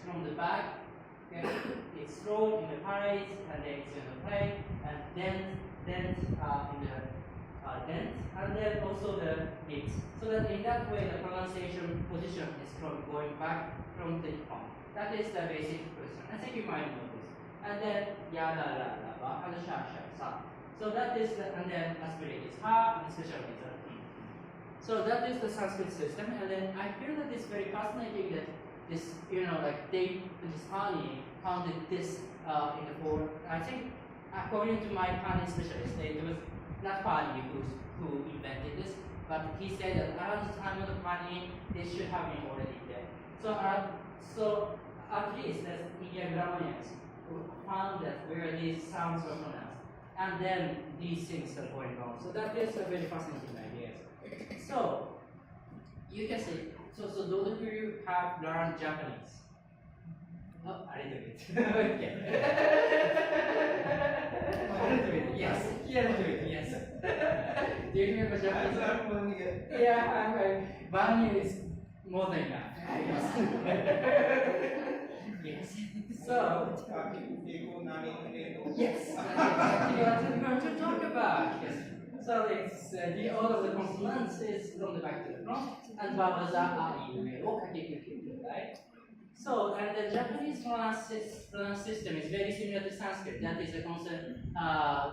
from the back. Okay, it's rolled in the parades, and then it's in the plate, and then in the dent, and then also the lips. So that in that way, the pronunciation position is from going back from the front. That is the basic position. I think you might know this. And then ya la la la ba and the sha sha sa. So that is the, and then aspirate is ha and especially is so that is the Sanskrit system, and then I feel that it's very fascinating that this, like this Pani founded this in the four. I think according to my Pani specialist, it was not Pani who invented this, but he said that around the time of the Pani, this should have been already there. So at least the Indian grammarians found that where these sounds were pronounced, and then these things are going on. So that is a very fascinating idea. So you can see. So those of you have learned Japanese. Oh, a little bit. Okay. A little bit. Yes. Yeah, a little bit. Yes. Do you remember Japanese? Yeah, one year is more than enough. Yes. So. Yes. Exactly what we're going to talk about. Yes. So it's the order of the consonants is from the back to the front, and vowels are right? So, and the Japanese pronounce system is very similar to Sanskrit. That is the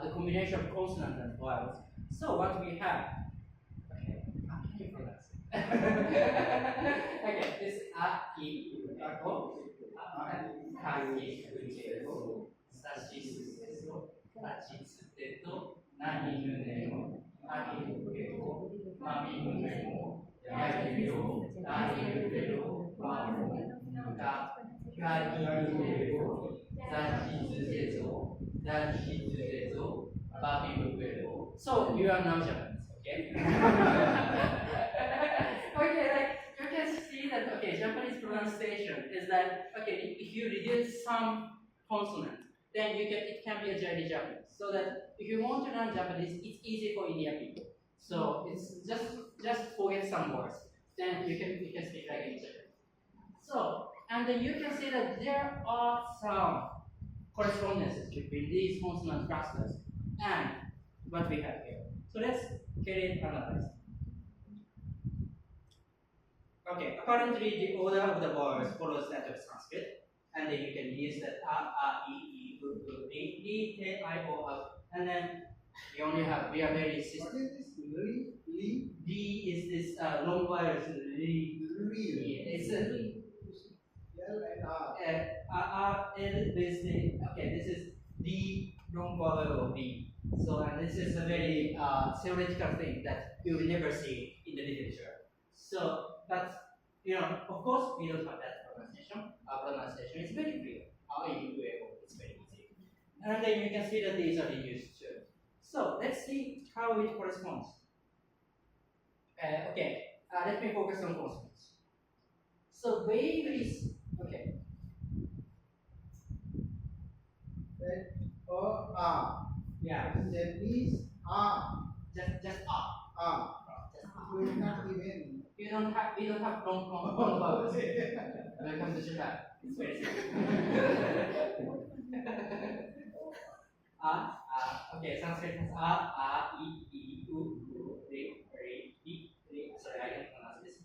combination of consonant and vowels. So what we have, okay, how can you pronounce it? Okay, this a, I, u, o, ka, ki, u, sa, shi, su, so, ta, chi, tsu, te, to, na, ni, nu, ne, mo, a, ni, u, ke, o, ma, mi, nu, ne, mo, ya, ni, yo, na, ni, u, ke, o, ma, mo, ka, ka, ki, u, ke, o, za, chi, tsu, te, to, za, chi, tsu, te, to, ba, mi, nu, ke, o. So you are now Japanese, okay? Okay, like you can see that, okay, Japanese pronunciation is that, okay, if you reduce some consonant, then it can be a Japanese Japanese. So that if you want to learn Japanese, it's easy for Indian people. So it's just forget some words, then you can speak like in Japanese. So, and then you can see that there are some correspondences between these consonant clusters and what we have here. So let's get it analyzed. Okay, apparently the order of the words follows that of Sanskrit, and then you can use that a, I, u, e, te, I, o, and then we are very system. What is this? D is this long vowel. It's a L and R. L is the, okay, this is D long vowel of D. So, and this is a very theoretical thing that you will never see in the literature. So, but of course, we don't have that pronunciation. Our pronunciation is very clear. It's very easy. And then you can see that these are reduced too. So, let's see how it corresponds. Okay, let me focus on consonants. So, babies, okay. O, R. Yeah. Japanese R. Just R. R. We not even. We don't have long vowels. Welcome to Japan. It's very simple. Okay, Sanskrit has I, U, Re, I. Sorry, I can pronounce this.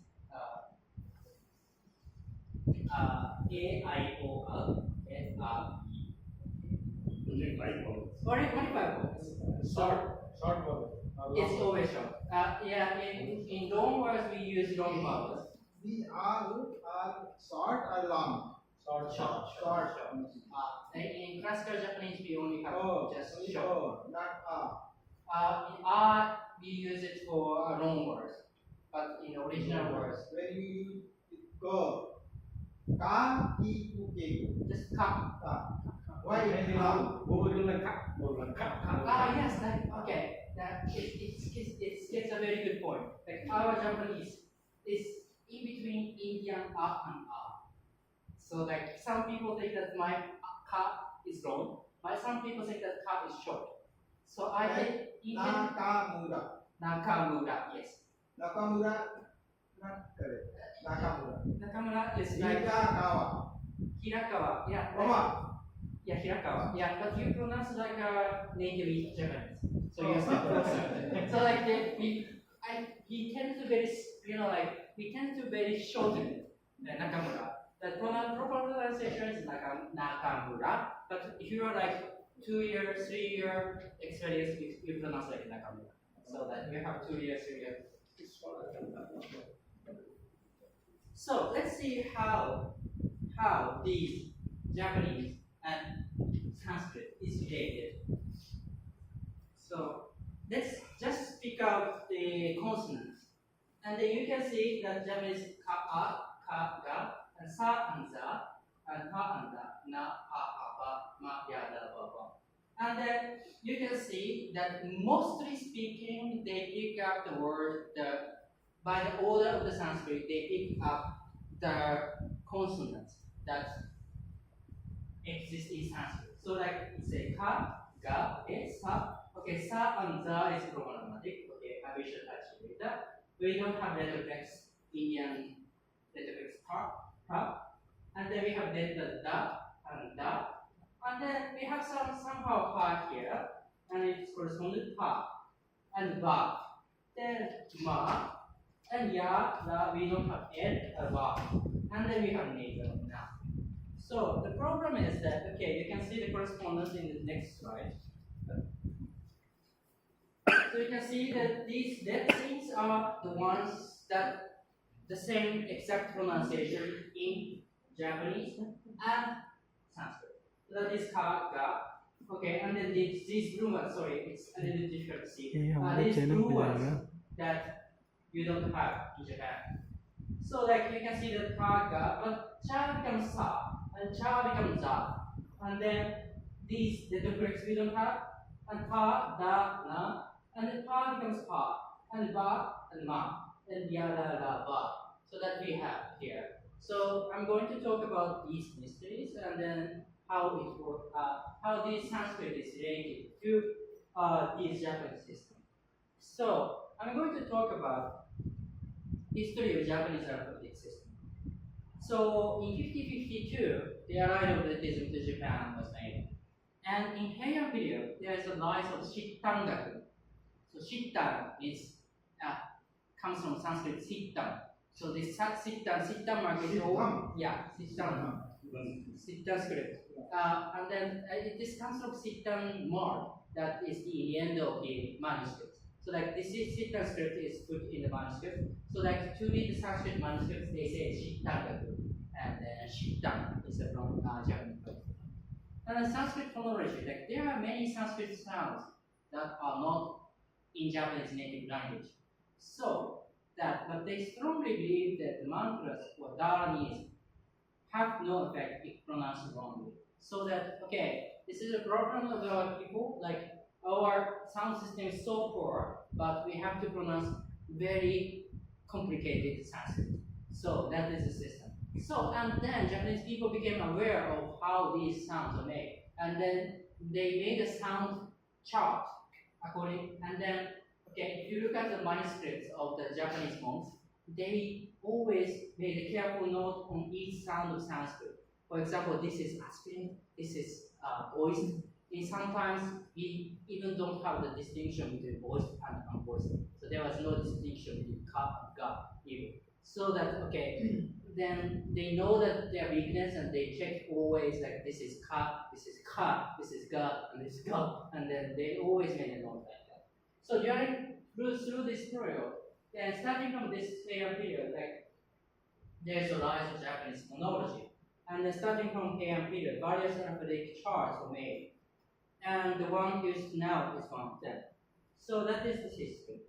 A, I, O, L, N, R, E. Only 5 vowels. Only 5 vowels. Short vowel. It's always short. Yeah, in long words we use long vowels. These are short or long? Short. In classical Japanese we only have just short. Oh, not R. In R we use it for long words, but in original words, When you go, ka, ki, u, ke. just ka. Why it is long? Yes, okay. It's a very good point. Like our Japanese is in between Indian A and R. So like some people think that my ka is long, but some people think that ka is short. So I think Indian Nakamura, yes. Nakamura, not correct. Nakamura. Nakamura is like Nikagawa. Hirakawa, yeah. Roma. Yeah, Hirakawa. Yeah, but you pronounce like a native Japanese. So you're still closer. So like he tends to very, we tend to very shorten the Nakamura. The proper pronunciation is Nakamura, but if you are like 2-year, 3-year experience, you pronounce like Nakamura. So that you have 2 years, 3 years. So let's see how these Japanese and Sanskrit is related. So let's just pick out the consonants. And then you can see that Japanese ka, ga, and sa and za, and ta and da, na, a, ba, ma, ya, da, ba, ba. And then you can see that mostly speaking, they pick up the word, by the order of the Sanskrit, they pick up the consonants that exist in Sanskrit. So like you say ka, ga, sa. Okay, sa and za is problematic. Okay, I will show that later. We don't have letterpress, Indian letterpress pa. And then we have letter da and da. And then we have somehow pa here, and it corresponds to pa and ba. Then ma and ya, la, we don't have ed or ba. And then we have nasal now. So the problem is that, okay, you can see the correspondence in the next slide. So you can see that these dead things are the ones that the same exact pronunciation in Japanese and Sanskrit. So that is ka, ga. Okay, and then these blue ones, sorry, it's a little difficult to see. These blue ones that you don't have in Japan. So like you can see that ka, ga, but cha becomes sa, and cha becomes za. And then these little bricks we don't have, and ka, da, na, and then pa becomes pa, and ba, and ma, and ya, da, la, ba. So that we have here. So I'm going to talk about these mysteries and then how it works, how this Sanskrit is related to this Japanese system. So I'm going to talk about history of Japanese alphabetic system. So in 1552, the arrival of Buddhism to Japan was made. And in Heian period, there is a rise of Shittangaku. So Shittan is comes from Sanskrit Sittan. So this Sittan market is all, Sittan script. And then this comes from Sittan mark, that is the end of the manuscript. So like this is Sittan script is put in the manuscript. So like to read the Sanskrit manuscripts, they say Shittangaku, and then Shittan is from Japanese. And then Sanskrit phonology, like there are many Sanskrit sounds that are not in Japanese native language. So but they strongly believe that the mantras or dharanis have no effect if pronounced wrongly. So that, okay, this is a problem of our people, like our sound system is so poor, but we have to pronounce very complicated Sanskrit. So that is the system. So, and then Japanese people became aware of how these sounds are made. And then they made a sound chart according, and then, okay, if you look at the manuscripts of the Japanese monks, they always made a careful note on each sound of Sanskrit. For example, this is aspirin, this is voiced. And sometimes we even don't have the distinction between voiced and unvoiced. So there was no distinction between ka and ga even. So that, okay, then they know that their weakness and they check always like this is ka, this is ga, and this is ga, and then they always made a note like that. So through this period, then starting from this period, like there's a rise of Japanese phonology. And then starting from Heian period, various alphabetic charts were made. And the one used now is one of them. So that is the history.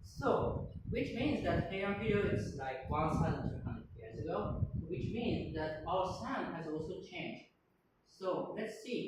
So, which means that Heian period is like 1,200 years ago, which means that our sound has also changed. So let's see